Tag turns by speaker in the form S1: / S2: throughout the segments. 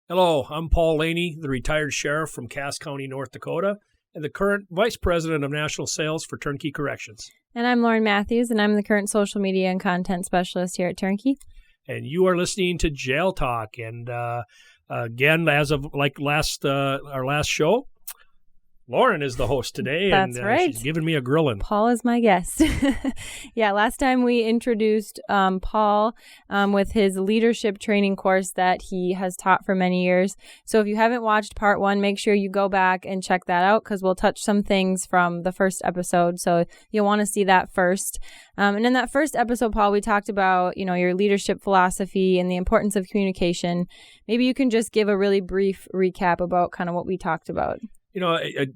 S1: Hello, I'm Paul Laney, the retired sheriff from Cass County, North Dakota, and the current vice president of national sales for Turnkey Corrections.
S2: And I'm Lauren Matthews, and I'm the current social media and content specialist here at Turnkey.
S1: And you are listening to Jail Talk. And again, as of our last show, Lauren is the host today.
S2: That's
S1: and,
S2: right.
S1: She's giving me a grilling.
S2: Paul is my guest. Yeah, last time we introduced Paul with his leadership training course that he has taught for many years. So if you haven't watched part 1, make sure you go back and check that out because we'll touch some things from the first episode. So you'll want to see that first. And in that first episode, Paul, we talked about, your leadership philosophy and the importance of communication. Maybe you can just give a really brief recap about kind of what we talked about.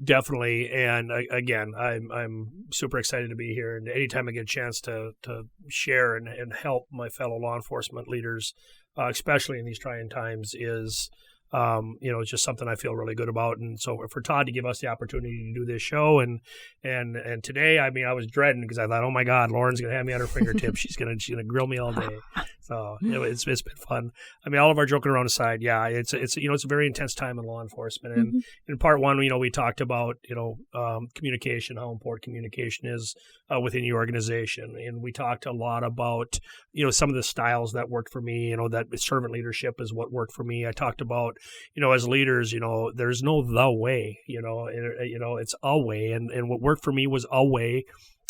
S1: Definitely. And again, I'm super excited to be here. And anytime I get a chance to share and help my fellow law enforcement leaders, especially in these trying times, is it's just something I feel really good about. And so for Todd to give us the opportunity to do this show and today, I was dreading because I thought, oh my God, Lauren's going to have me at her fingertips. She's going to grill me all day. So it's been fun. All of our joking around aside, yeah, it's a very intense time in law enforcement. And in part 1, we talked about communication, how important communication is within the organization, and we talked a lot about some of the styles that worked for me. That servant leadership is what worked for me. I talked about as leaders, there's no the way. It's a way, and what worked for me was a way.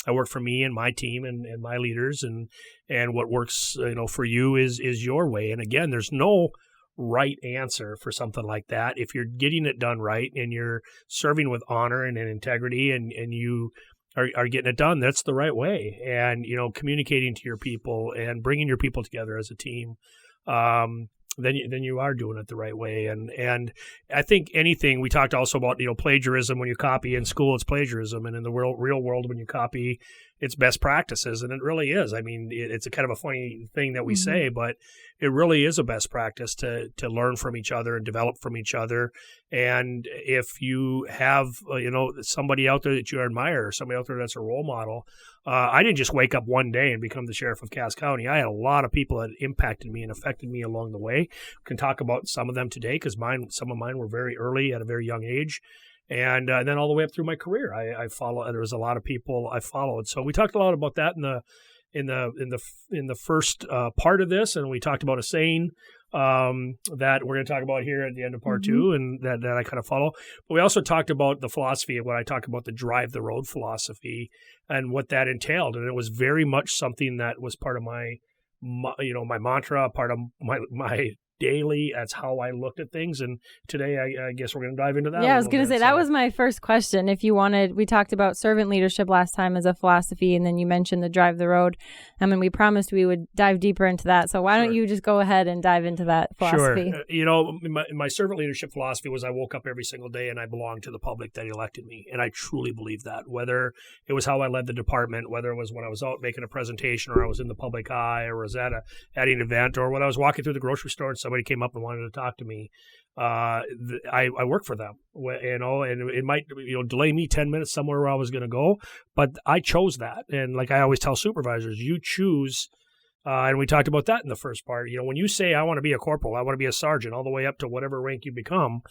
S1: I work for me and my team and my leaders, and what works, for you is your way. And again, there's no right answer for something like that. If you're getting it done right and you're serving with honor and integrity and you are getting it done, that's the right way. And, communicating to your people and bringing your people together as a team, then you are doing it the right way. And I think anything, we talked also about, plagiarism. When you copy in school, it's plagiarism. And in the real world, when you copy, it's best practices. And it really is. It's a kind of a funny thing that we say, but it really is a best practice to learn from each other and develop from each other. And if you have, somebody out there that you admire, somebody out there that's a role model, I didn't just wake up one day and become the sheriff of Cass County. I had a lot of people that impacted me and affected me along the way. We can talk about some of them today because some of mine were very early at a very young age. And then all the way up through my career, I follow. There was a lot of people I followed. So we talked a lot about that in the first part of this, and we talked about a saying that we're going to talk about here at the end of part 2, and that I kind of follow. But we also talked about the philosophy of what I talk about, the drive the road philosophy, and what that entailed. And it was very much something that was part of my mantra, part of my daily. That's how I looked at things. And today, I guess we're going to dive into that.
S2: Yeah, I was going to say, that was my first question. If you wanted, we talked about servant leadership last time as a philosophy, and then you mentioned the drive the road. We promised we would dive deeper into that. So why don't you just go ahead and dive into that philosophy?
S1: Sure. My servant leadership philosophy was I woke up every single day and I belonged to the public that elected me. And I truly believe that, whether it was how I led the department, whether it was when I was out making a presentation or I was in the public eye or was at an event or when I was walking through the grocery store and somebody came up and wanted to talk to me, I work for them, and it might delay me 10 minutes somewhere where I was going to go, but I chose that. And like I always tell supervisors, you choose. And we talked about that in the first part. When you say, I want to be a corporal, I want to be a sergeant, all the way up to whatever rank you become,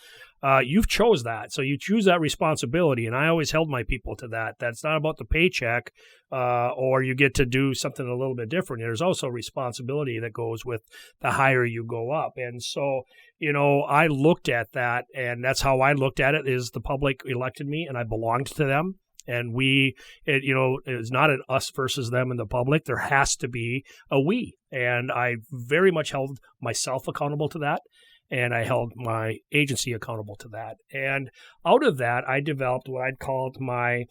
S1: you've chose that. So you choose that responsibility. And I always held my people to that. That's not about the paycheck or you get to do something a little bit different. There's also responsibility that goes with the higher you go up. And so, I looked at that, and that's how I looked at it, is the public elected me and I belonged to them. And it's not an us versus them in the public. There has to be a we. And I very much held myself accountable to that. And I held my agency accountable to that. And out of that, I developed what I'd called my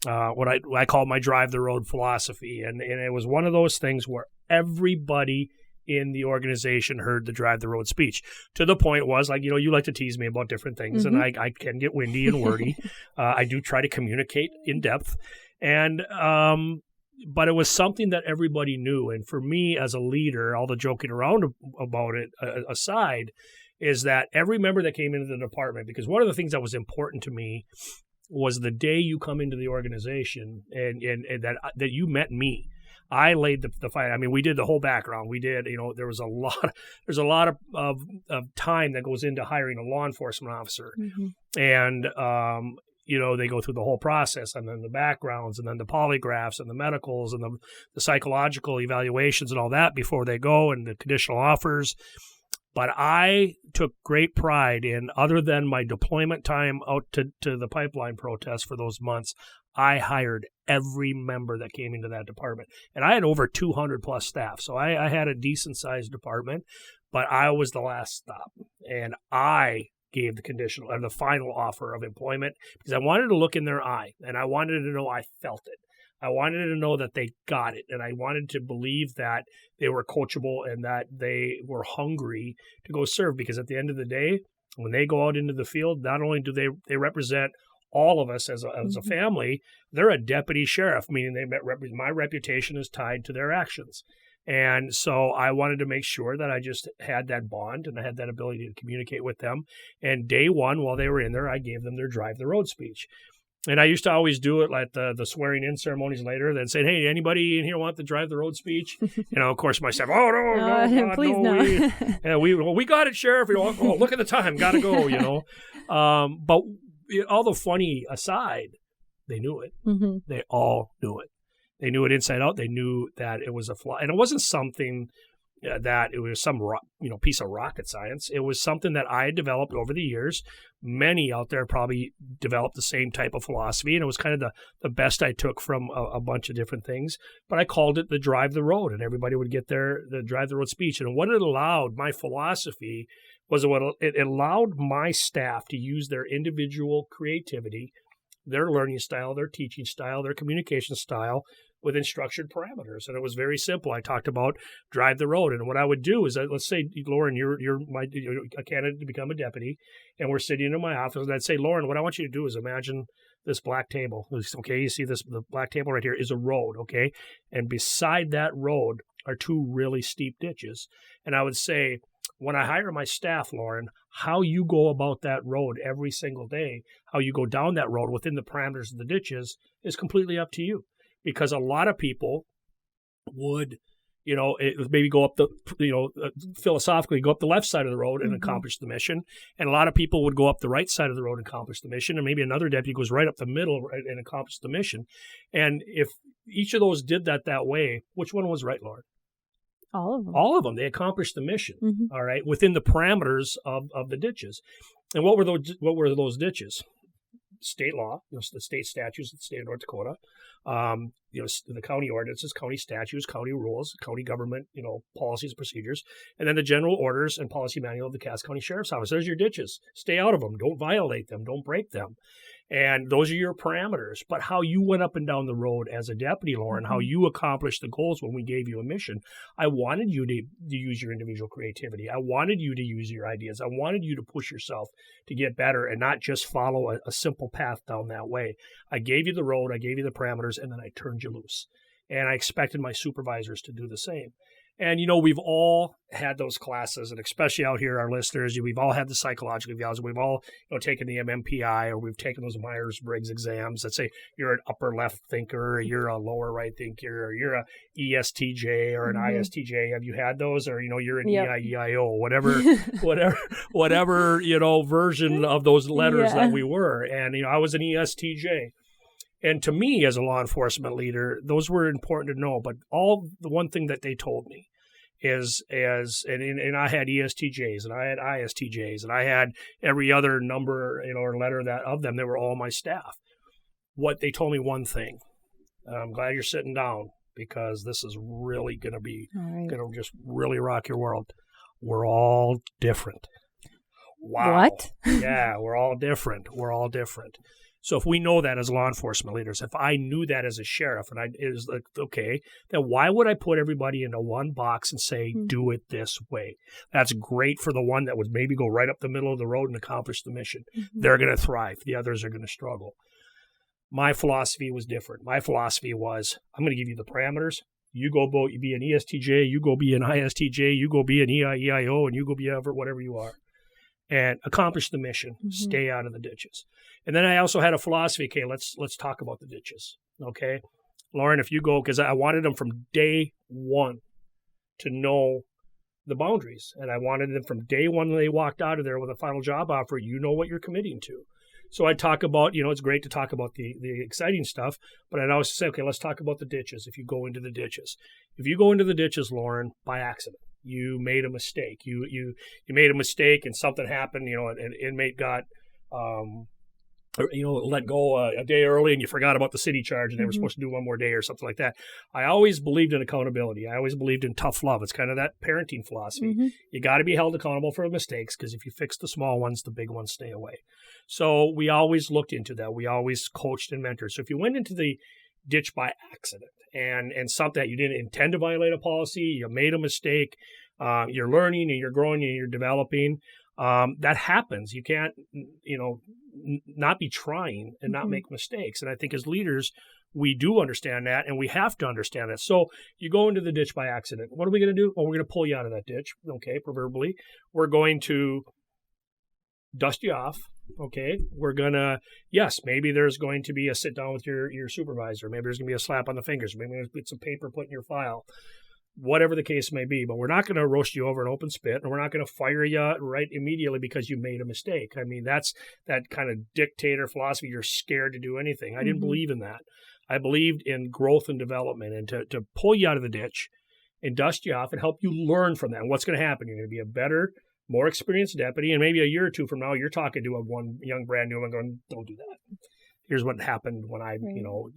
S1: drive the road philosophy. And it was one of those things where everybody in the organization heard the drive the road speech, to the point was like, you like to tease me about different things, and I can get windy and wordy. I do try to communicate in depth, and but it was something that everybody knew. And for me as a leader, all the joking around about it aside, is that every member that came into the department, because one of the things that was important to me was the day you come into the organization and that you met me. I laid the fight. I mean, we did the whole background. We did, there's a lot of time that goes into hiring a law enforcement officer. And, they go through the whole process, and then the backgrounds, and then the polygraphs, and the medicals, and the psychological evaluations and all that before they go, and the conditional offers. But I took great pride in, other than my deployment time out to the pipeline protest for those months, I hired every member that came into that department. And I had over 200 plus staff. So I had a decent sized department, but I was the last stop. And I gave the final offer of employment because I wanted to look in their eye, and I wanted to know I felt it. I wanted to know that they got it, and I wanted to believe that they were coachable and that they were hungry to go serve, because at the end of the day, when they go out into the field, not only do they represent all of us as a family, they're a deputy sheriff, meaning my reputation is tied to their actions. And so I wanted to make sure that I just had that bond and I had that ability to communicate with them. And day one, while they were in there, I gave them their Drive the Road speech. And I used to always do it like the swearing in ceremonies later, then say, hey, anybody in here want the Drive the Road speech? Of course, my staff, no,
S2: please no.
S1: We got it, Sheriff. Look at the time, gotta go, But all the funny aside, they knew it. They all knew it. They knew it inside out. They knew that it was a flaw. And it wasn't something that it was some piece of rocket science. It was something that I had developed over the years. Many out there probably developed the same type of philosophy, and it was kind of the best I took from a bunch of different things. But I called it the Drive the Road, and everybody would get the Drive the Road speech. And what it allowed, my philosophy, was it allowed my staff to use their individual creativity, their learning style, their teaching style, their communication style, within structured parameters. And it was very simple. I talked about Drive the Road. And what I would do is, let's say, Lauren, you're a candidate to become a deputy, and we're sitting in my office, and I'd say, Lauren, what I want you to do is imagine this black table. Okay, you see the black table right here is a road, okay? And beside that road are two really steep ditches. And I would say, when I hire my staff, Lauren, how you go about that road every single day, how you go down that road within the parameters of the ditches is completely up to you. Because a lot of people would, maybe go up philosophically go up the left side of the road and accomplish the mission. And a lot of people would go up the right side of the road and accomplish the mission. And maybe another deputy goes right up the middle and accomplish the mission. And if each of those did that way, which one was right, Lauren?
S2: All of them.
S1: All of them. They accomplished the mission, all right, within the parameters of the ditches. And what were those ditches? State law, the state statutes of the state of North Dakota, the county ordinances, county statutes, county rules, county government, policies and procedures, and then the general orders and policy manual of the Cass County Sheriff's Office. There's your ditches. Stay out of them. Don't violate them. Don't break them. And those are your parameters. But how you went up and down the road as a deputy, Lauren, how you accomplished the goals when we gave you a mission, I wanted you to use your individual creativity. I wanted you to use your ideas. I wanted you to push yourself to get better and not just follow a simple path down that way. I gave you the road, I gave you the parameters, and then I turned you loose. And I expected my supervisors to do the same. And, we've all had those classes, and especially out here, our listeners, we've all had the psychological evaluation. We've all, taken the MMPI, or we've taken those Myers-Briggs exams that say you're an upper left thinker, or you're a lower right thinker, or you're a ESTJ or an ISTJ. Have you had those? Or, you're an EIEIO, whatever, version of those letters that we were. And, I was an ESTJ. And to me, as a law enforcement leader, those were important to know. But the one thing that they told me is, and I had ESTJs and I had ISTJs and I had every other number, or letter of them. They were all my staff. What they told me, one thing, I'm glad you're sitting down, because this is really going to just really rock your world. We're all different. Wow.
S2: What?
S1: Yeah, we're all different. So if we know that as law enforcement leaders, if I knew that as a sheriff, and it was like, okay, then why would I put everybody into one box and say, do it this way? That's great for the one that would maybe go right up the middle of the road and accomplish the mission. They're going to thrive. The others are going to struggle. My philosophy was different. My philosophy was, I'm going to give you the parameters. You go be an ESTJ, you go be an ISTJ, you go be an EIEIO, and you go be whatever you are. And accomplish the mission. Stay out of the ditches. And then I also had a philosophy. Okay, let's talk about the ditches. Okay, Lauren, if you go, because I wanted them from day one to know the boundaries. And I wanted them from day one when they walked out of there with a final job offer, you know what you're committing to. So I'd talk about, it's great to talk about the exciting stuff, but I'd always say, okay, let's talk about the ditches. If you go into the ditches, Lauren, by accident, you made a mistake. You made a mistake and something happened, an inmate got, let go a day early and you forgot about the city charge and they were supposed to do one more day or something like that. I always believed in accountability. I always believed in tough love. It's kind of that parenting philosophy. You got to be held accountable for mistakes, because if you fix the small ones, the big ones stay away. So we always looked into that. We always coached and mentored. So if you went into the ditch by accident and something that you didn't intend to violate a policy, you made a mistake, you're learning and you're growing and you're developing, that happens. You can't, not be trying and not make mistakes. And I think as leaders, we do understand that, and we have to understand that. So you go into the ditch by accident. What are we going to do? Well, we're going to pull you out of that ditch. Okay, proverbially. We're going to dust you off. Okay, we're going to, yes, maybe there's going to be a sit down with your supervisor. Maybe there's going to be a slap on the fingers. Maybe there's bits of paper put in your file. Whatever the case may be, but we're not going to roast you over an open spit, and we're not going to fire you right immediately because you made a mistake. I mean, that's that kind of dictator philosophy. You're scared to do anything. I didn't believe in that. I believed in growth and development, and to pull you out of the ditch and dust you off and help you learn from that. And what's going to happen? You're going to be a better, more experienced deputy, and maybe a year or two from now, you're talking to one young brand new one going, don't do that. Here's what happened when I,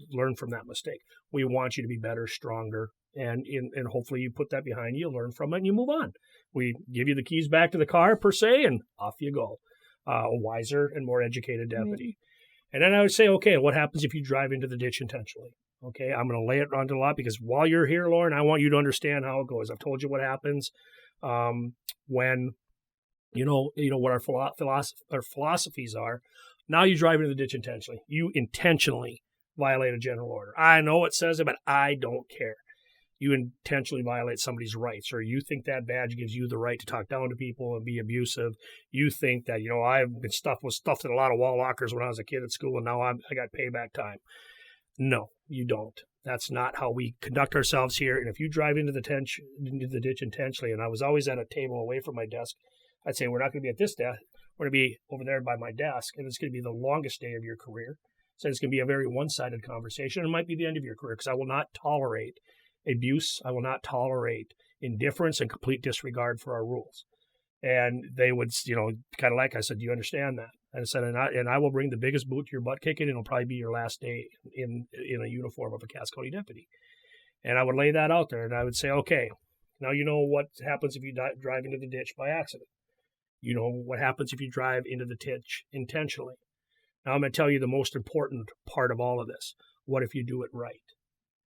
S1: learned from that mistake. We want you to be better, stronger, and hopefully you put that behind you, learn from it, and you move on. We give you the keys back to the car, per se, and off you go. A wiser and more educated deputy. And then I would say, okay, what happens if you drive into the ditch intentionally? Okay, I'm going to lay it onto the lot, because while you're here, Lauren, I want you to understand how it goes. I've told you what happens when, what our philosophies are. Now you drive into the ditch intentionally. You intentionally violate a general order. I know it says it, but I don't care. You intentionally violate somebody's rights, or you think that badge gives you the right to talk down to people and be abusive. You think that, I've been stuffed in a lot of wall lockers when I was a kid at school, and now I got payback time. No, you don't. That's not how we conduct ourselves here. And if you drive into the ditch intentionally, and I was always at a table away from my desk, I'd say, we're not going to be at this desk. We're going to be over there by my desk, and it's going to be the longest day of your career. So it's going to be a very one-sided conversation. It might be the end of your career, because I will not tolerate abuse. I will not tolerate indifference and complete disregard for our rules. And they would, kind of like I said, do you understand that? And I said, and I will bring the biggest boot to your butt kicking, and it'll probably be your last day in a uniform of a Cass County deputy. And I would lay that out there, and I would say, okay, now you know what happens if you drive into the ditch by accident. You know what happens if you drive into the ditch intentionally. Now I'm going to tell you the most important part of all of this. What if you do it right?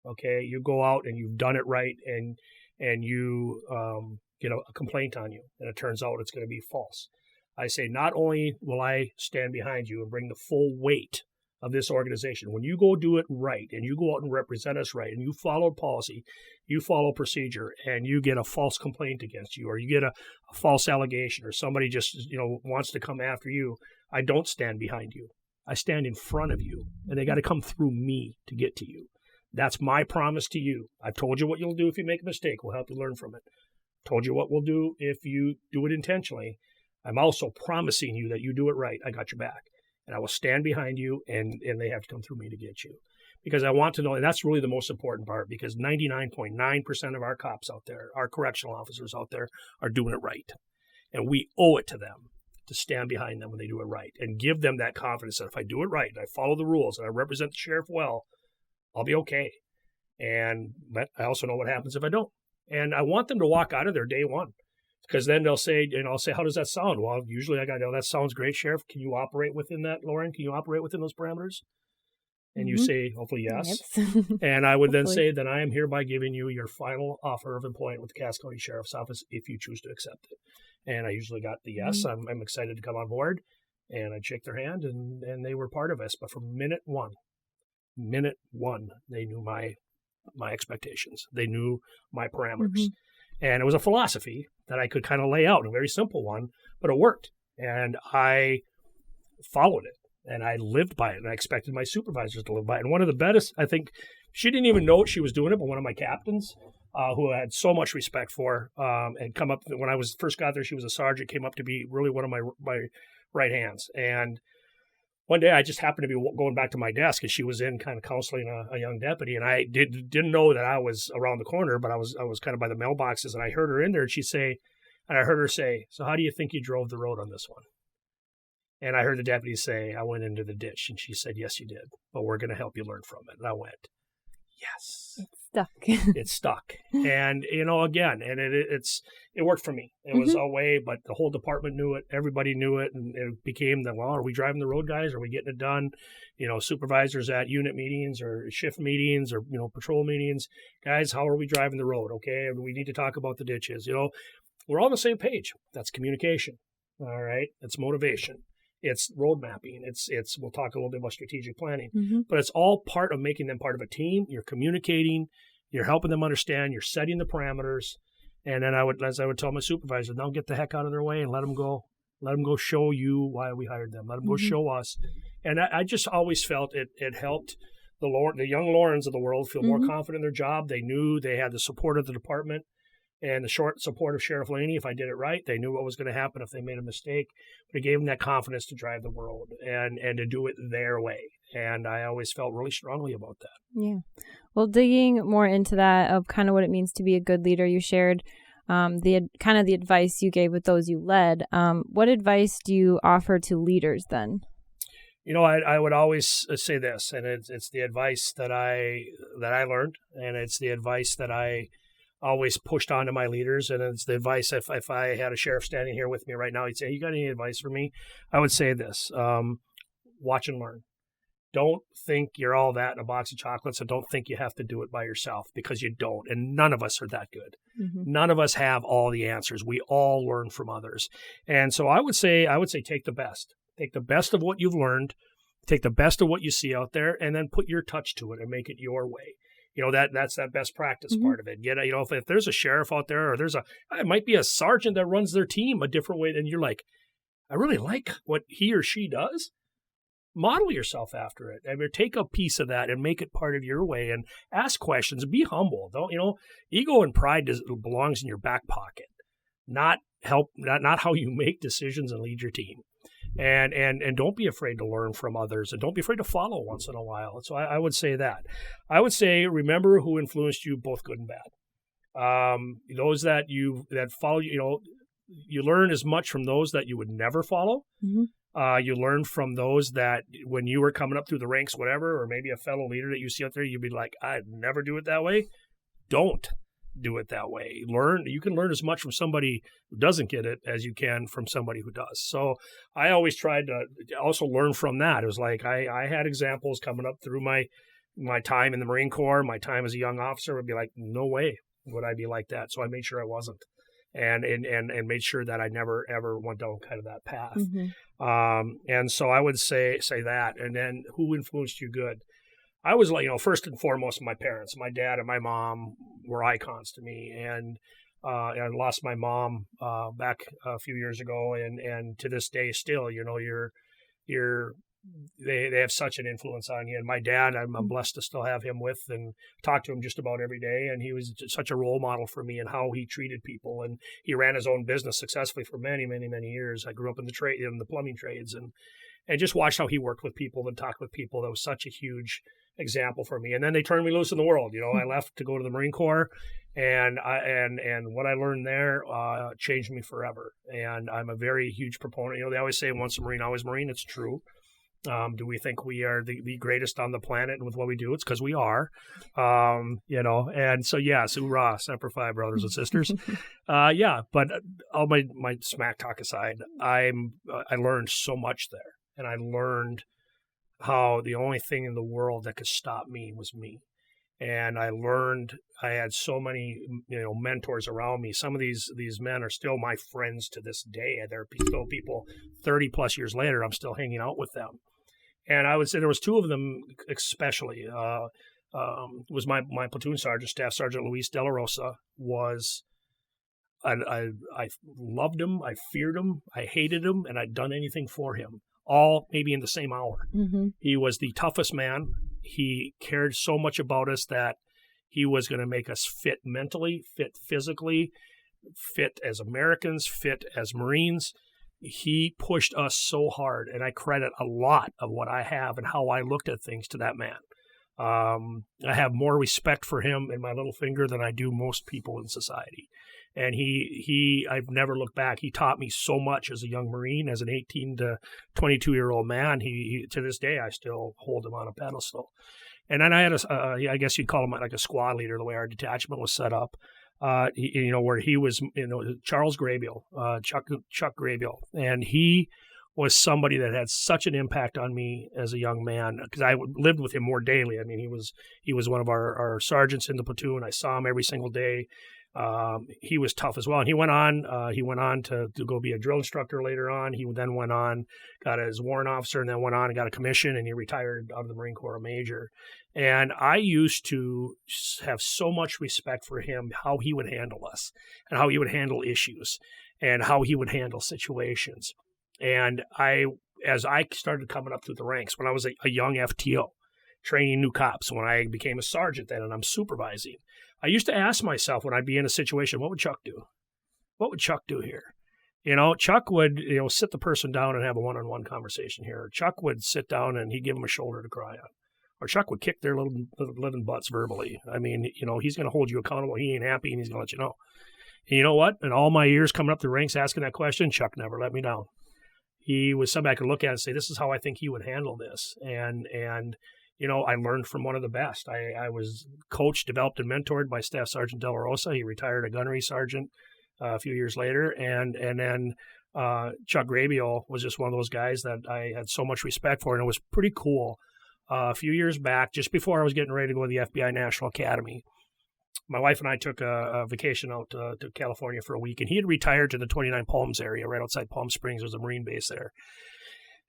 S1: Okay, you go out and you've done it right, and you get a complaint on you, and it turns out it's going to be false. I say, not only will I stand behind you and bring the full weight of this organization, when you go do it right, and you go out and represent us right, and you follow policy, you follow procedure, and you get a false complaint against you, or you get a false allegation, or somebody just wants to come after you, I don't stand behind you. I stand in front of you, and they got to come through me to get to you. That's my promise to you. I've told you what you'll do if you make a mistake. We'll help you learn from it. Told you what we'll do if you do it intentionally. I'm also promising you that you do it right. I got your back. And I will stand behind you, and they have to come through me to get you. Because I want to know, and that's really the most important part, because 99.9% of our cops out there, our correctional officers out there, are doing it right. And we owe it to them to stand behind them when they do it right, and give them that confidence that if I do it right, and I follow the rules, and I represent the sheriff well, I'll be okay. But I also know what happens if I don't. And I want them to walk out of there day one, because then they'll say, I'll say, how does that sound? Well, usually I got, that sounds great, Sheriff. Can you operate within that, Lauren? Can you operate within those parameters? And you say, hopefully, yes. And I would then say that I am hereby giving you your final offer of employment with the Cass County Sheriff's Office if you choose to accept it. And I usually got the yes. I'm excited to come on board. And I'd shake their hand, and they were part of us. But from minute one, they knew my expectations. They knew my parameters. And it was a philosophy that I could kind of lay out, a very simple one, but it worked. And I followed it, and I lived by it, and I expected my supervisors to live by it. And one of the best, I think, She didn't even know she was doing it, but one of my captains, who I had so much respect for, and come up when I first got there, she was a sergeant, came up to be really one of my right hands. And one day I just happened to be going back to my desk, and she was in kind of counseling a young deputy, and I didn't know that I was around the corner, but I was kind of by the mailboxes, and I heard her in there, and I heard her say, "So how do you think you drove the road on this one?" And I heard the deputy say, "I went into the ditch." And she said, "Yes, you did, but we're going to help you learn from it." And I went, "Yes."
S2: It's stuck.
S1: It's stuck. And, again, and it worked for me. It was a way, but the whole department knew it. Everybody knew it. And it became are we driving the road, guys? Are we getting it done? Supervisors at unit meetings or shift meetings or, patrol meetings. Guys, how are we driving the road? Okay. We need to talk about the ditches. We're all on the same page. That's communication. All right. It's motivation. It's road mapping. We'll talk a little bit about strategic planning, but it's all part of making them part of a team. You're communicating, you're helping them understand, you're setting the parameters. And then as I would tell my supervisor, now get the heck out of their way and let them go show you why we hired them. Let them go show us. And I just always felt it helped the young Laurens of the world feel more confident in their job. They knew they had the support of the department and the short support of Sheriff Laney. If I did it right, they knew what was going to happen if they made a mistake. But it gave them that confidence to drive the world and to do it their way. And I always felt really strongly about that.
S2: Yeah. Well, digging more into that of kind of what it means to be a good leader, you shared the advice you gave with those you led. What advice do you offer to leaders then?
S1: I would always say this, and it's the advice that I learned, and it's the advice that I always pushed on to my leaders, and it's the advice if I had a sheriff standing here with me right now, he'd say, "You got any advice for me?" I would say this, watch and learn. Don't think you're all that in a box of chocolates, and don't think you have to do it by yourself, because you don't, and none of us are that good. None of us have all the answers. We all learn from others. And so I would say take the best. Take the best of what you've learned, take the best of what you see out there, and then put your touch to it and make it your way. That's that best practice part of it. If there's a sheriff out there, or it might be a sergeant that runs their team a different way, and you're like, I really like what he or she does. Model yourself after it. Take a piece of that and make it part of your way, and ask questions. Be humble. Ego and pride belongs in your back pocket, not how you make decisions and lead your team. And don't be afraid to learn from others, and don't be afraid to follow once in a while. So I would say that. I would say remember who influenced you, both good and bad. Those that follow you, you learn as much from those that you would never follow. You learn from those that when you were coming up through the ranks, whatever, or maybe a fellow leader that you see out there, you'd be like, I'd never do it that way. Don't do it that way. You can learn as much from somebody who doesn't get it as you can from somebody who does. So I always tried to also learn from that. It was like I had examples coming up through my time in the Marine Corps, my time as a young officer, would be like, no way would I be like that. So I made sure I wasn't. And made sure that I never ever went down kind of that path. And so I would say that. And then who influenced you good? I was like, first and foremost, my parents. My dad and my mom were icons to me. And I lost my mom back a few years ago, and to this day still, they have such an influence on you. And my dad, I'm blessed to still have him with and talk to him just about every day. And he was such a role model for me in how he treated people. And he ran his own business successfully for many, many, many years. I grew up in the plumbing trades, and just watched how he worked with people and talked with people. That was such a huge example for me. And then they turned me loose in the world. I left to go to the Marine Corps, and what I learned there changed me forever. And I'm a very huge proponent. They always say once a Marine, always Marine. It's true. Do we think we are the greatest on the planet with what we do? It's because we are, and so, yes, hoorah, Semper Fi, brothers and sisters. But all my smack talk aside, I learned so much there, and I learned how the only thing in the world that could stop me was me. And I learned I had so many, mentors around me. Some of these men are still my friends to this day. They're still people 30 plus years later, I'm still hanging out with them. And I would say there was two of them especially. Was my platoon sergeant, Staff Sergeant Luis De La Rosa. I loved him, I feared him, I hated him, and I'd done anything for him. All maybe in the same hour. He was the toughest man he cared so much about us that he was going to make us fit mentally, fit physically, fit as Americans, fit as Marines. He pushed us so hard, and I credit a lot of what I have and how I looked at things to that man. I have more respect for him in my little finger than I do most people in society. And I've never looked back. He taught me so much as a young Marine, as an 18 to 22-year-old man. He to this day, I still hold him on a pedestal. And then I had I guess you'd call him like a squad leader, the way our detachment was set up. Where he was, Charles Graybill, Chuck Graybill, and he was somebody that had such an impact on me as a young man, because I lived with him more daily. I mean, he was one of our sergeants in the platoon. I saw him every single day. He was tough as well. And he went on to go be a drill instructor later on. He then went on, got his warrant officer, and then went on and got a commission, and he retired out of the Marine Corps, a major. And I used to have so much respect for him, how he would handle us and how he would handle issues and how he would handle situations. And as I started coming up through the ranks, when I was a young FTO, training new cops, when I became a sergeant then and I'm supervising, I used to ask myself when I'd be in a situation, what would Chuck do? What would Chuck do here? Chuck would, sit the person down and have a one-on-one conversation here. Or Chuck would sit down and he'd give them a shoulder to cry on. Or Chuck would kick their little living butts verbally. I mean, he's going to hold you accountable. He ain't happy and he's going to let you know. And you know what? In all my years coming up the ranks asking that question, Chuck never let me down. He was somebody I could look at and say, this is how I think he would handle this. And I learned from one of the best. I was coached, developed, and mentored by Staff Sergeant De La Rosa. He retired a gunnery sergeant a few years later. And then Chuck Graybill was just one of those guys that I had so much respect for. And it was pretty cool. A few years back, just before I was getting ready to go to the FBI National Academy, my wife and I took a vacation out to California for a week. And he had retired to the 29 Palms area right outside Palm Springs. There's a Marine base there.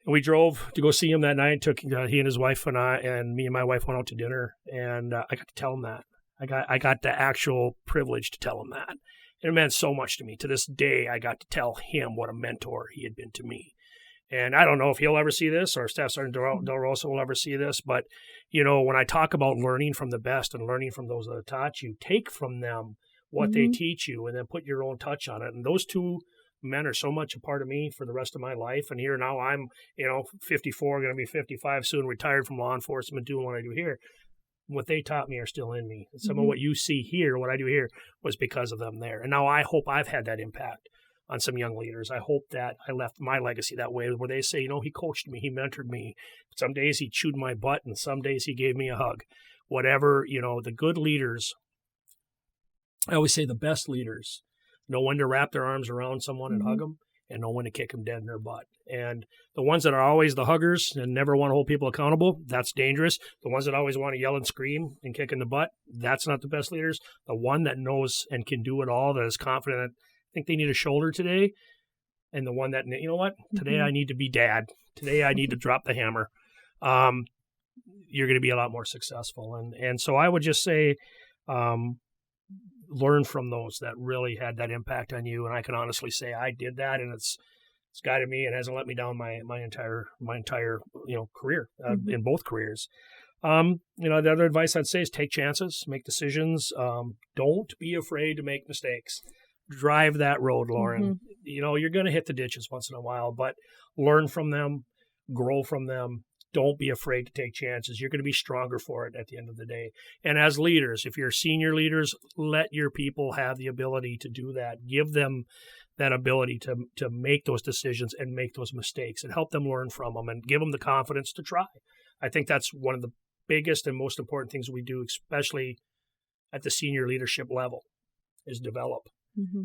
S1: We drove to go see him that night. Took he and his wife and me and my wife went out to dinner, and I got to tell him that. I got the actual privilege to tell him that. And it meant so much to me. To this day, I got to tell him what a mentor he had been to me. And I don't know if he'll ever see this or Staff Sergeant Del Rosa will ever see this, but, when I talk about learning from the best and learning from those that taught you, take from them what they teach you and then put your own touch on it. And those two men are so much a part of me for the rest of my life. And here now I'm, 54, going to be 55 soon, retired from law enforcement, doing what I do here. What they taught me are still in me. Some of what you see here, what I do here, was because of them there. And now I hope I've had that impact on some young leaders. I hope that I left my legacy that way, where they say, he coached me, he mentored me. Some days he chewed my butt, and some days he gave me a hug. Whatever, the good leaders, I always say the best leaders know when to wrap their arms around someone and hug them, and know when to kick them dead in their butt. And the ones that are always the huggers and never want to hold people accountable, that's dangerous. The ones that always want to yell and scream and kick in the butt, that's not the best leaders. The one that knows and can do it all, that is confident, I think they need a shoulder today. And the one that, today I need to be dad. Today I need to drop the hammer. You're going to be a lot more successful. And so I would just say, learn from those that really had that impact on you. And I can honestly say I did that, and it's guided me and hasn't let me down my entire career in both careers. The other advice I'd say is take chances, make decisions. Don't be afraid to make mistakes. Drive that road, Lauren. You're going to hit the ditches once in a while, but learn from them, grow from them. Don't be afraid to take chances. You're going to be stronger for it at the end of the day. And as leaders, if you're senior leaders, let your people have the ability to do that. Give them that ability to make those decisions and make those mistakes, and help them learn from them, and give them the confidence to try. I think that's one of the biggest and most important things we do, especially at the senior leadership level, is develop.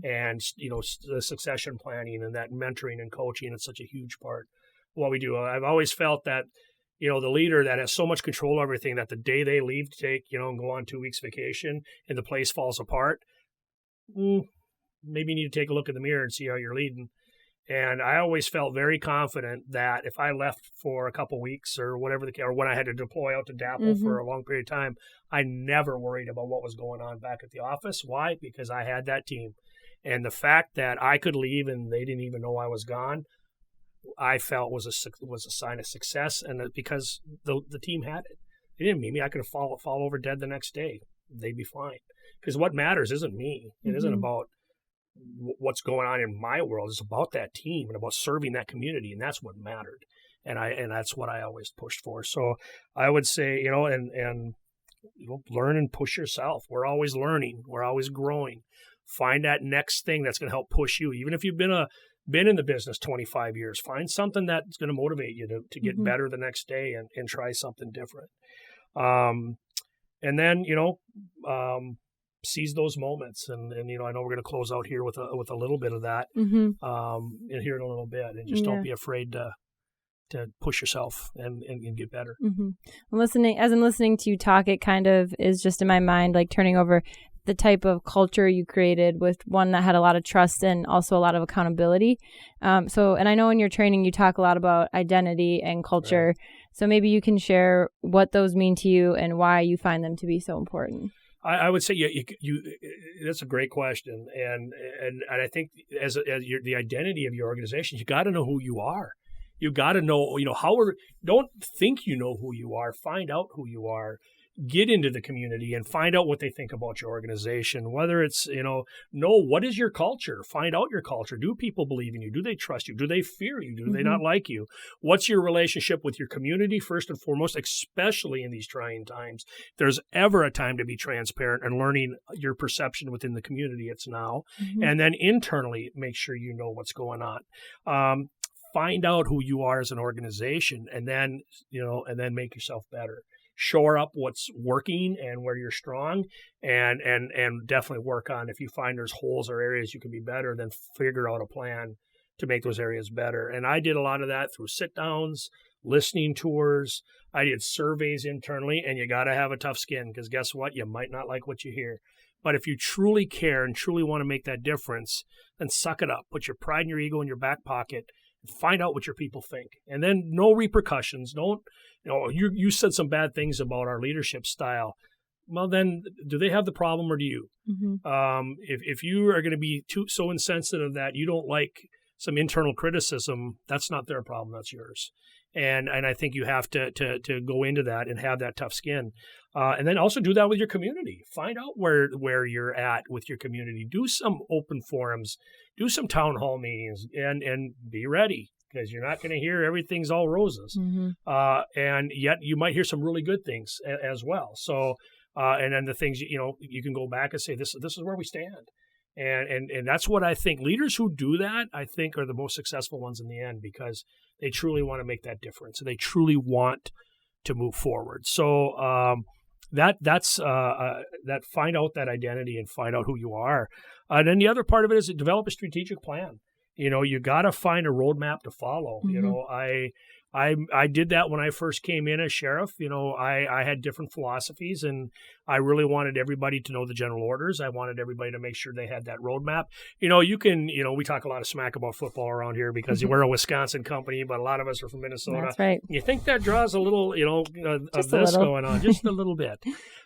S1: And, the succession planning and that mentoring and coaching is such a huge part of what we do. I've always felt that, the leader that has so much control over everything, that the day they leave to take, and go on 2 weeks vacation and the place falls apart, maybe you need to take a look in the mirror and see how you're leading. And I always felt very confident that if I left for a couple weeks or whatever or when I had to deploy out to DAPL for a long period of time, I never worried about what was going on back at the office. Why? Because I had that team. And the fact that I could leave and they didn't even know I was gone, I felt was a sign of success, and because the team had it. They didn't meet me. I could have fall over dead the next day. They'd be fine. Because what matters isn't me. It isn't about what's going on in my world. It's about that team and about serving that community, and that's what mattered. And that's what I always pushed for. So I would say, and learn and push yourself. We're always learning. We're always growing. Find that next thing that's going to help push you. Even if you've been in the business 25 years, find something that's going to motivate you to get better the next day and try something different. And then, seize those moments. And I know we're going to close out here with a little bit of that in here in a little bit. And just don't be afraid to push yourself and get better.
S2: As I'm listening to you talk, it kind of is just in my mind, like turning over the type of culture you created with one that had a lot of trust and also a lot of accountability. And I know in your training, you talk a lot about identity and culture. Right. So maybe you can share what those mean to you and why you find them to be so important.
S1: I would say, that's a great question. And I think as the identity of your organization, you got to know who you are. You got to know, don't think you know who you are. Find out who you are. Get into the community and find out what they think about your organization. Whether it's, know what is your culture? Find out your culture. Do people believe in you? Do they trust you? Do they fear you? Do they not like you? What's your relationship with your community, first and foremost, especially in these trying times? If there's ever a time to be transparent and learning your perception within the community, it's now. And then internally, make sure you know what's going on. Find out who you are as an organization, and then make yourself better. Shore up what's working and where you're strong, and definitely work on, if you find there's holes or areas you can be better, then figure out a plan to make those areas better. And I did a lot of that through sit downs, listening tours. I did surveys internally, and you got to have a tough skin, because guess what? You might not like what you hear. But if you truly care and truly want to make that difference, then suck it up. Put your pride and your ego in your back pocket. Find out what your people think, and then no repercussions. Don't, you said some bad things about our leadership style. Well, then do they have the problem or do you? If you are going to be so insensitive that you don't like some internal criticism, that's not their problem. That's yours. And I think you have to go into that and have that tough skin. And then also do that with your community. Find out where you're at with your community. Do some open forums. Do some town hall meetings, and be ready, because you're not going to hear everything's all roses. And yet you might hear some really good things as well. So, and then the things, you can go back and say, this is where we stand. And that's what I think. Leaders who do that, I think, are the most successful ones in the end, because they truly want to make that difference, and they truly want to move forward. So that's find out that identity and find out who you are. And then the other part of it is to develop a strategic plan. You got to find a roadmap to follow. I did that when I first came in as sheriff. I had different philosophies, and I really wanted everybody to know the general orders. I wanted everybody to make sure they had that roadmap. We talk a lot of smack about football around here because we're a Wisconsin company, but a lot of us are from Minnesota.
S2: That's right.
S1: You think that draws a little, of this going on, just a little bit.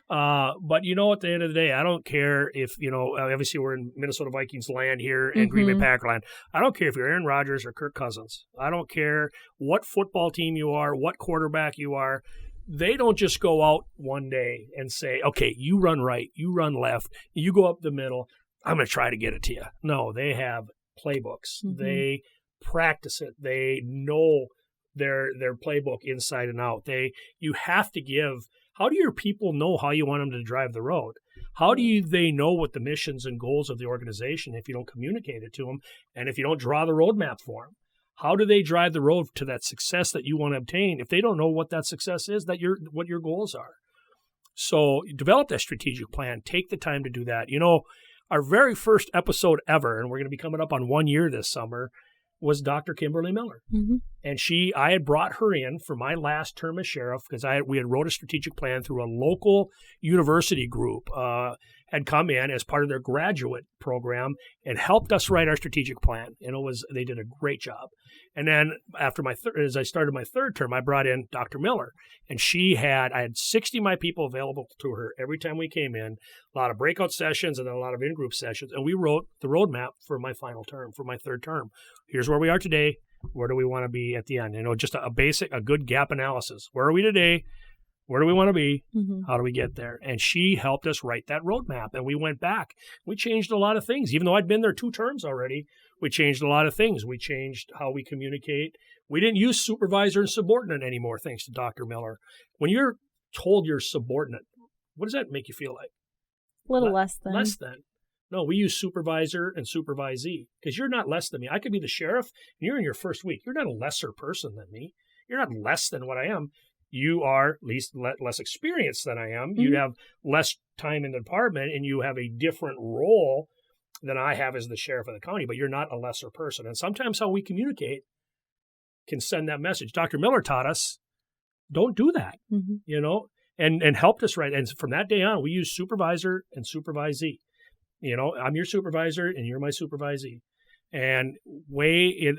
S1: But at the end of the day, I don't care if, obviously we're in Minnesota Vikings land here and Green Bay Packer land. I don't care if you're Aaron Rodgers or Kirk Cousins. I don't care what football team you are, what quarterback you are. They don't just go out one day and say, okay, you run right, you run left, you go up the middle, I'm going to try to get it to you. No, they have playbooks. They practice it. They know their playbook inside and out. You have to give. How do your people know how you want them to drive the road? How do they know what the missions and goals of the organization if you don't communicate it to them, and if you don't draw the roadmap for them? How do they drive the road to that success that you want to obtain if they don't know what that success is, what your goals are? So develop that strategic plan. Take the time to do that. Our very first episode ever, and we're going to be coming up on 1 year this summer, was Dr. Kimberly Miller. And I had brought her in for my last term as sheriff because we had wrote a strategic plan through a local university group, had come in as part of their graduate program and helped us write our strategic plan. And they did a great job. And then after as I started my third term, I brought in Dr. Miller, and I had 60 of my people available to her every time we came in, a lot of breakout sessions and then a lot of in-group sessions. And we wrote the roadmap for my final term, for my third term. Here's where we are today. Where do we want to be at the end? Just a good gap analysis. Where are we today? Where do we want to be?
S2: Mm-hmm.
S1: How do we get there? And she helped us write that roadmap. And we went back. We changed a lot of things. Even though I'd been there 2 terms already, we changed a lot of things. We changed how we communicate. We didn't use supervisor and subordinate anymore, thanks to Dr. Miller. When you're told you're subordinate, what does that make you feel like?
S2: A little less than.
S1: Less than. No, we use supervisor and supervisee because you're not less than me. I could be the sheriff, and you're in your first week. You're not a lesser person than me. You're not less than what I am. You are at least less experienced than I am. Mm-hmm. You have less time in the department, and you have a different role than I have as the sheriff of the county, but you're not a lesser person. And sometimes how we communicate can send that message. Dr. Miller taught us, don't do that, and helped us right. And from that day on, we use supervisor and supervisee. I'm your supervisor, and you're my supervisee. And you be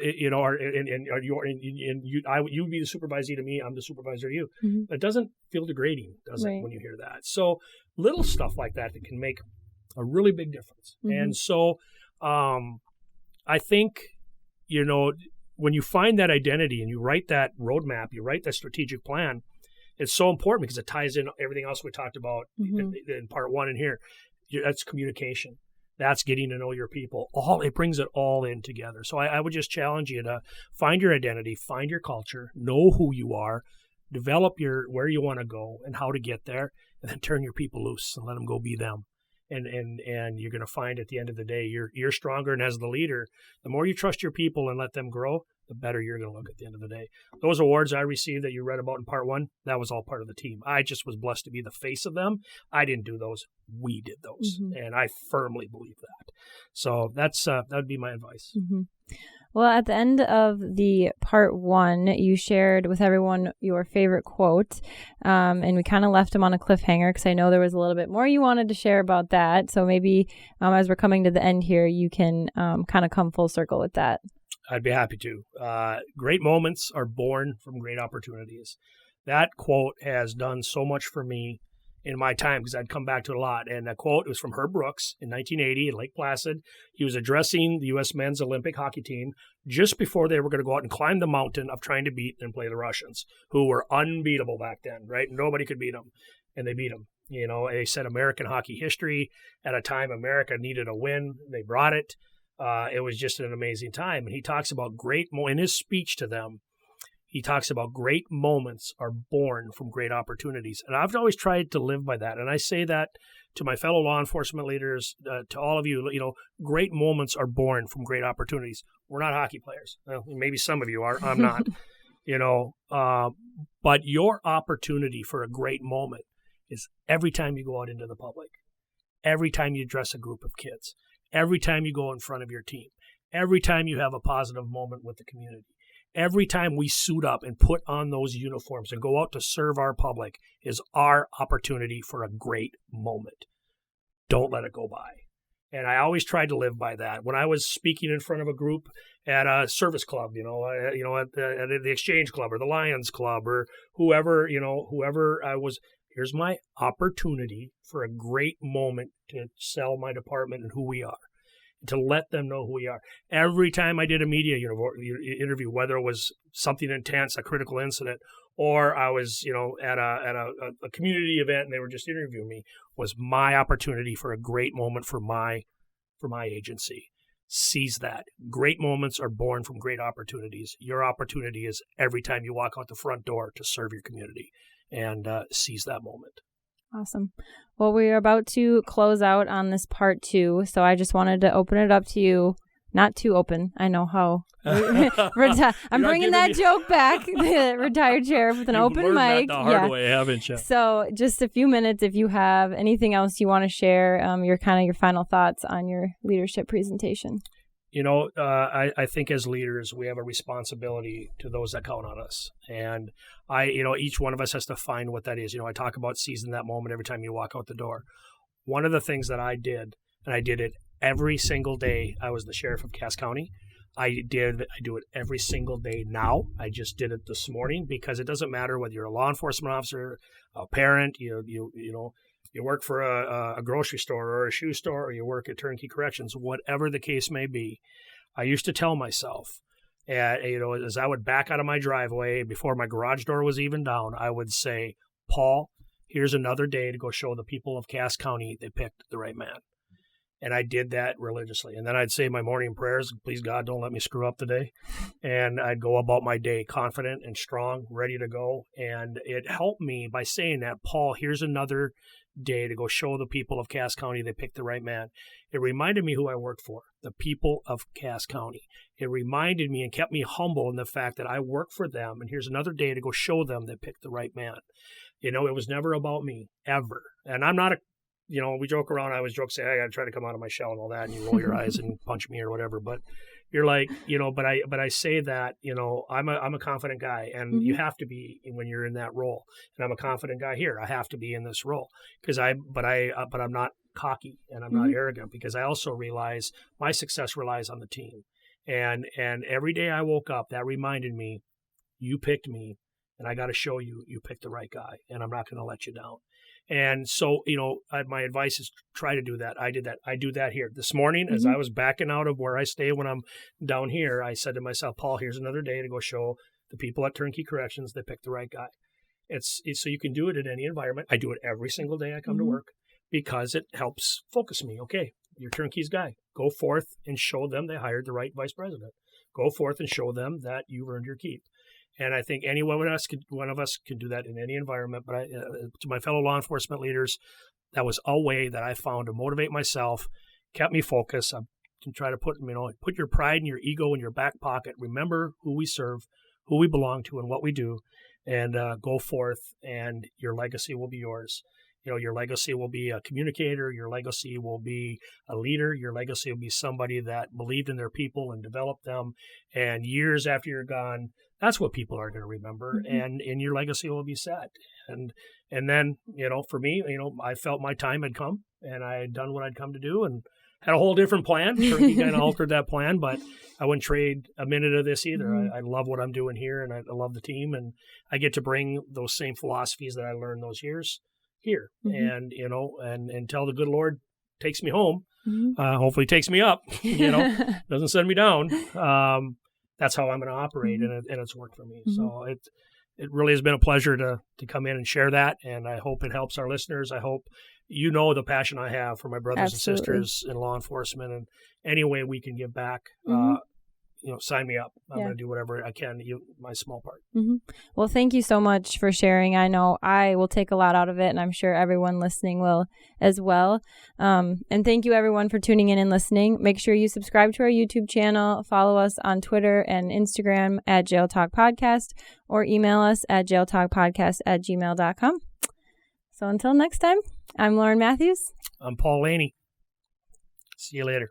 S1: the supervisee to me, I'm the supervisor to you. Mm-hmm. It doesn't feel degrading, does it, when you hear that? So little stuff like that can make a really big difference. Mm-hmm. And so I think, when you find that identity and you write that roadmap, you write that strategic plan, it's so important because it ties in everything else we talked about in part 1 and here. That's communication. That's getting to know your people. It brings it all in together. So I would just challenge you to find your identity, find your culture, know who you are, develop where you want to go and how to get there, and then turn your people loose and let them go be them. And you're going to find at the end of the day, you're stronger. And as the leader, the more you trust your people and let them grow, the better you're going to look at the end of the day. Those awards I received that you read about in part 1, that was all part of the team. I just was blessed to be the face of them. I didn't do those. We did those. Mm-hmm. And I firmly believe that. So that would be my advice.
S2: Mm-hmm. Well, at the end of the part 1, you shared with everyone your favorite quote, and we kind of left them on a cliffhanger because I know there was a little bit more you wanted to share about that. So maybe as we're coming to the end here, you can kind of come full circle with that.
S1: I'd be happy to. Great moments are born from great opportunities. That quote has done so much for me in my time because I'd come back to it a lot. And that quote was from Herb Brooks in 1980 in Lake Placid. He was addressing the U.S. men's Olympic hockey team just before they were going to go out and climb the mountain of trying to beat and play the Russians, who were unbeatable back then, right? Nobody could beat them, and they beat them. They said American hockey history. At a time, America needed a win. They brought it. It was just an amazing time. And he talks about in his speech to them, he talks about great moments are born from great opportunities. And I've always tried to live by that. And I say that to my fellow law enforcement leaders, to all of you, great moments are born from great opportunities. We're not hockey players. Well, maybe some of you are. I'm not, but your opportunity for a great moment is every time you go out into the public, every time you address a group of kids, every time you go in front of your team, every time you have a positive moment with the community. Every time we suit up and put on those uniforms and go out to serve our public is our opportunity for a great moment. Don't let it go by. And I always tried to live by that. When I was speaking in front of a group at a service club, at the Exchange Club or the Lions Club or whoever I was, here's my opportunity for a great moment to sell my department and who we are. To let them know who we are. Every time I did a media interview, whether it was something intense, a critical incident, or I was, at a community event and they were just interviewing me, was my opportunity for a great moment for my agency. Seize that. Great moments are born from great opportunities. Your opportunity is every time you walk out the front door to serve your community, and seize that moment.
S2: Awesome. Well, we are about to close out on this part 2, so I just wanted to open it up to you. Not too open. I know how. I'm bringing that joke back. The retired sheriff with an open mic.
S1: That the hard way, haven't you?
S2: So just a few minutes if you have anything else you want to share, your final thoughts on your leadership presentation.
S1: I think as leaders, we have a responsibility to those that count on us. And each one of us has to find what that is. I talk about seizing that moment every time you walk out the door. One of the things that I did, and I did it every single day I was the sheriff of Cass County. I do it every single day now. I just did it this morning because it doesn't matter whether you're a law enforcement officer, a parent, you work for a grocery store or a shoe store, or you work at Turnkey Corrections, whatever the case may be. I used to tell myself, as I would back out of my driveway before my garage door was even down, I would say, Paul, here's another day to go show the people of Cass County they picked the right man. And I did that religiously. And then I'd say my morning prayers, please God, don't let me screw up today. And I'd go about my day confident and strong, ready to go. And it helped me by saying that, Paul, here's another day to go show the people of Cass County they picked the right man. It reminded me who I worked for, the people of Cass County. It reminded me and kept me humble in the fact that I work for them. And here's another day to go show them they picked the right man. It was never about me, ever. And I'm not we joke around. I always joke, say, I got to try to come out of my shell and all that. And you roll your eyes and punch me or whatever. But you're like, but I say that, I'm a confident guy, and you have to be when you're in that role. And I'm a confident guy here. I have to be in this role but I'm not cocky and I'm not arrogant, because I also realize my success relies on the team. And every day I woke up, that reminded me, you picked me, and I got to show you picked the right guy, and I'm not going to let you down. And so, my advice is try to do that. I did that. I do that here. This morning, as I was backing out of where I stay when I'm down here, I said to myself, Paul, here's another day to go show the people at Turnkey Corrections they picked the right guy. It's so you can do it in any environment. I do it every single day I come to work, because it helps focus me. Okay, you're Turnkey's guy. Go forth and show them they hired the right vice president. Go forth and show them that you've earned your keep. And I think one of us can do that in any environment. But to my fellow law enforcement leaders, that was a way that I found to motivate myself, kept me focused. I can try to put your pride and your ego in your back pocket. Remember who we serve, who we belong to, and what we do, and go forth, and your legacy will be yours. Your legacy will be a communicator. Your legacy will be a leader. Your legacy will be somebody that believed in their people and developed them. And years after you're gone, that's what people are going to remember. And your legacy will be set. And then, for me, I felt my time had come, and I had done what I'd come to do, and had a whole different plan. Turkey kind of altered that plan, but I wouldn't trade a minute of this either. I love what I'm doing here, and I love the team, and I get to bring those same philosophies that I learned those years here, and until the good Lord takes me home, hopefully takes me up, doesn't send me down. That's how I'm going to operate, and it's worked for me. So it really has been a pleasure to come in and share that, and I hope it helps our listeners. I hope the passion I have for my brothers and sisters in law enforcement, and any way we can give back. Sign me up. I'm going to do whatever I can, my small part.
S2: Well, thank you so much for sharing. I know I will take a lot out of it, and I'm sure everyone listening will as well. And thank you, everyone, for tuning in and listening. Make sure you subscribe to our YouTube channel, follow us on Twitter and Instagram at JailTalk Podcast, or email us at jailtalkpodcast@gmail.com. So until next time, I'm Lauren Matthews.
S1: I'm Paul Laney. See you later.